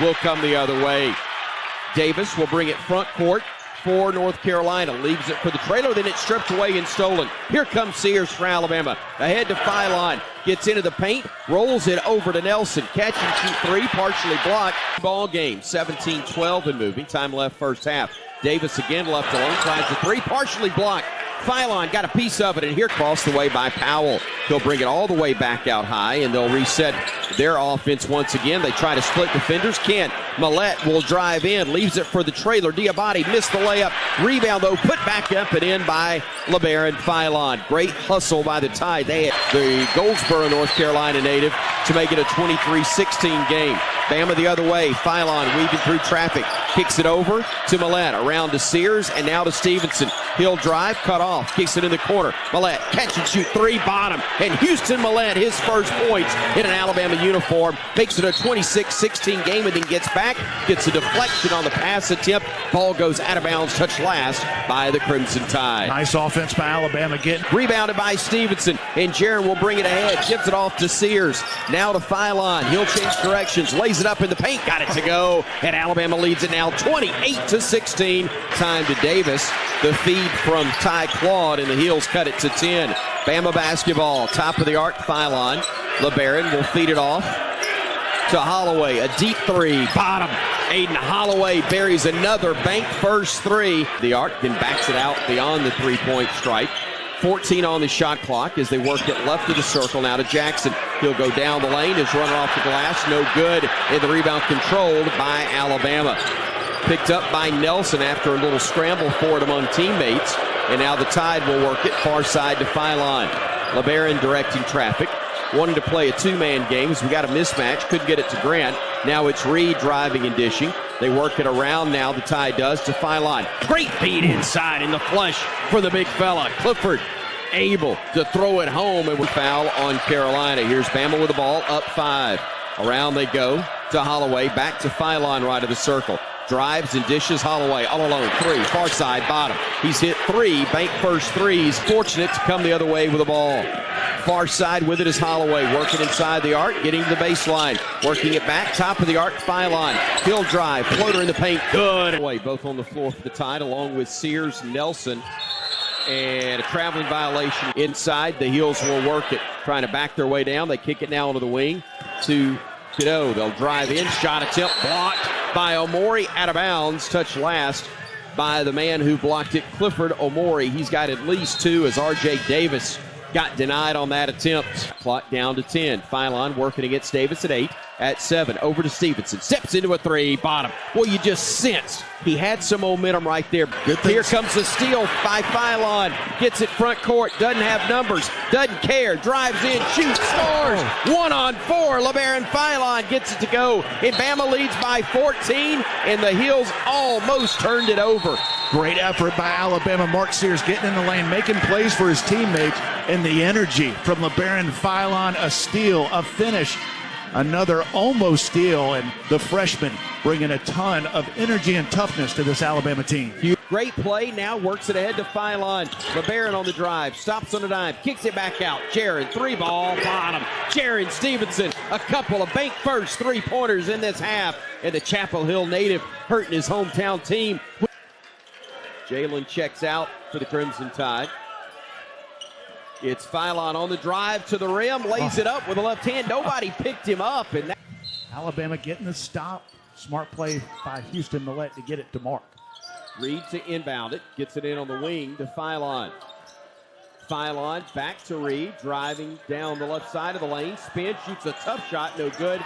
will come the other way. Davis will bring it front court for North Carolina. Leaves it for the trailer, then it's stripped away and stolen. Here comes Sears for Alabama. Ahead to Philon. Gets into the paint, rolls it over to Nelson. Catch and shoot three, partially blocked. Ball game, 17-12 and moving. Time left first half. Davis again left alone, tries the three, partially blocked. Philon got a piece of it, and here crossed the way by Powell. He'll bring it all the way back out high, and they'll reset their offense once again. They try to split defenders, can't. Millette will drive in, leaves it for the trailer. Diabate missed the layup. Rebound, though, put back up and in by Labaron Philon. Great hustle by the Tide. They had the Goldsboro, North Carolina native to make it a 23-16 game. Bama the other way. Philon weaving through traffic. Kicks it over to Millette. Around to Sears and now to Stevenson. He'll drive, cut off. Kicks it in the corner. Millette, catch and shoot three, bottom. And Houston Millette, his first points in an Alabama uniform. Makes it a 26-16 game and then gets back. Gets a deflection on the pass attempt. Ball goes out of bounds, touched last by the Crimson Tide. Nice offense by Alabama getting. Rebounded by Stevenson. And Jaron will bring it ahead. Gives it off to Sears. Now to Philon. He'll change directions. Lays it up in the paint. Got it to go. And Alabama leads it now 28-16. Time to Davis. The feed from Ty Claude, and the Heels cut it to 10. Bama basketball, top of the arc, Philon. Labaron will feed it off to Holloway. A deep three, bottom. Aiden Holloway buries another bank first three. The arc then backs it out beyond the three-point stripe. 14 on the shot clock as they work it left of the circle. Now to Jackson. He'll go down the lane. His runner off the glass, no good. And the rebound controlled by Alabama. Picked up by Nelson after a little scramble for it among teammates. And now the Tide will work it far side to Philon. Labaron directing traffic. Wanting to play a two-man game as we got a mismatch. Couldn't get it to Grant. Now it's Reed driving and dishing. They work it around now, the Tide does, to Philon. Great beat inside in the flush for the big fella. Clifford able to throw it home, and we foul on Carolina. Here's Bama with the ball, up 5. Around they go to Holloway. Back to Philon right of the circle. Drives and dishes. Holloway all alone. 3, far side, bottom. He's hit 3, bank first threes. Fortunate to come the other way with the ball. Far side with it is Holloway. Working inside the arc, getting to the baseline. Working it back, top of the arc, Philon. He'll drive, floater in the paint. Good. Both on the floor for the Tide, along with Sears, Nelson. And a traveling violation inside. The Heels will work it. Trying to back their way down. They kick it now onto the wing to Cadeau. They'll drive in. Shot attempt blocked by Omori, out of bounds. Touched last by the man who blocked it, Clifford Omori. He's got at least 2 as R.J. Davis got denied on that attempt. Clock down to 10. Philon working against Davis at 8. At 7, over to Stevenson. Steps into a 3, bottom. Well, you just sensed he had some momentum right there. Here comes the steal by Philon. Gets it front court. Doesn't have numbers. Doesn't care. Drives in. Shoots. Scores. 1-on-4. Labaron Philon gets it to go. And Bama leads by 14. And the Heels almost turned it over. Great effort by Alabama. Mark Sears getting in the lane, making plays for his teammates. And the energy from Labaron Philon. A steal, a finish. Another almost steal, and the freshman bringing a ton of energy and toughness to this Alabama team. Great play, now works it ahead to Philon. Labaron on the drive, stops on a dime, kicks it back out. Jaron, 3-ball, bottom. Jaron Stevenson, a couple of bank first 3-pointers in this half. And the Chapel Hill native hurting his hometown team. Jalen checks out for the Crimson Tide. It's Philon on the drive to the rim, lays it up with a left hand. Nobody picked him up. And Alabama getting the stop. Smart play by Houston Millette to get it to Mark. Reed to inbound it, gets it in on the wing to Philon. Philon back to Reed, driving down the left side of the lane. Spin, shoots a tough shot, no good.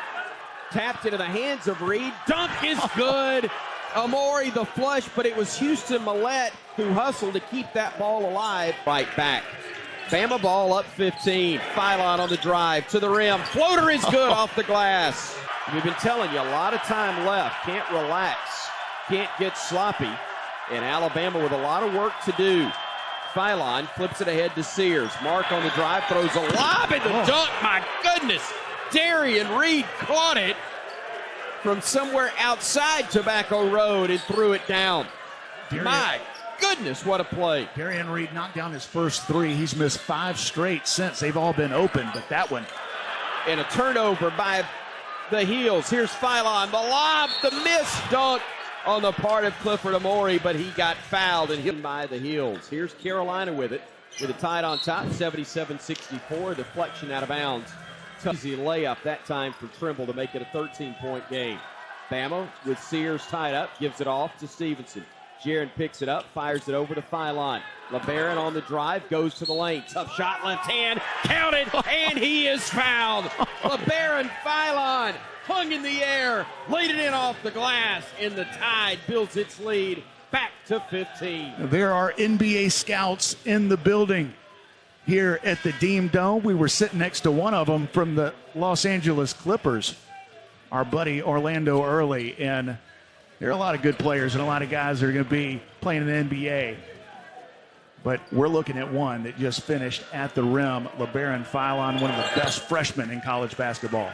Tapped into the hands of Reed. Dunk is good. Omori the flush, but it was Houston Millette who hustled to keep that ball alive. Right back. Bama ball up 15. Philon on the drive to the rim. Floater is good off the glass. We've been telling you, a lot of time left. Can't relax. Can't get sloppy. And Alabama with a lot of work to do. Philon flips it ahead to Sears. Mark on the drive, throws a lob in the dunk. My goodness. Darian Reed caught it from somewhere outside Tobacco Road and threw it down. My goodness, what a play. Darian Reed knocked down his first 3. He's missed 5 straight since. They've all been open, but that one. And a turnover by the heels. Here's Philon, the lob, the miss dunk on the part of Clifford Amore, but he got fouled and hit by the heels. Here's Carolina with it a tied on top, 77-64. Deflection out of bounds. Easy layup that time for Trimble to make it a 13-point game. Bama with Sears tied up, gives it off to Stevenson. Jaron picks it up, fires it over to Philon. Labaron on the drive, goes to the lane. Tough shot, left hand, counted, and he is fouled. Labaron Philon hung in the air, laid it in off the glass, and the Tide builds its lead back to 15. There are NBA scouts in the building here at the Deem Dome. We were sitting next to one of them from the Los Angeles Clippers, our buddy Orlando Early, and there are a lot of good players and a lot of guys that are going to be playing in the NBA. But we're looking at one that just finished at the rim, Labaron Philon, one of the best freshmen in college basketball.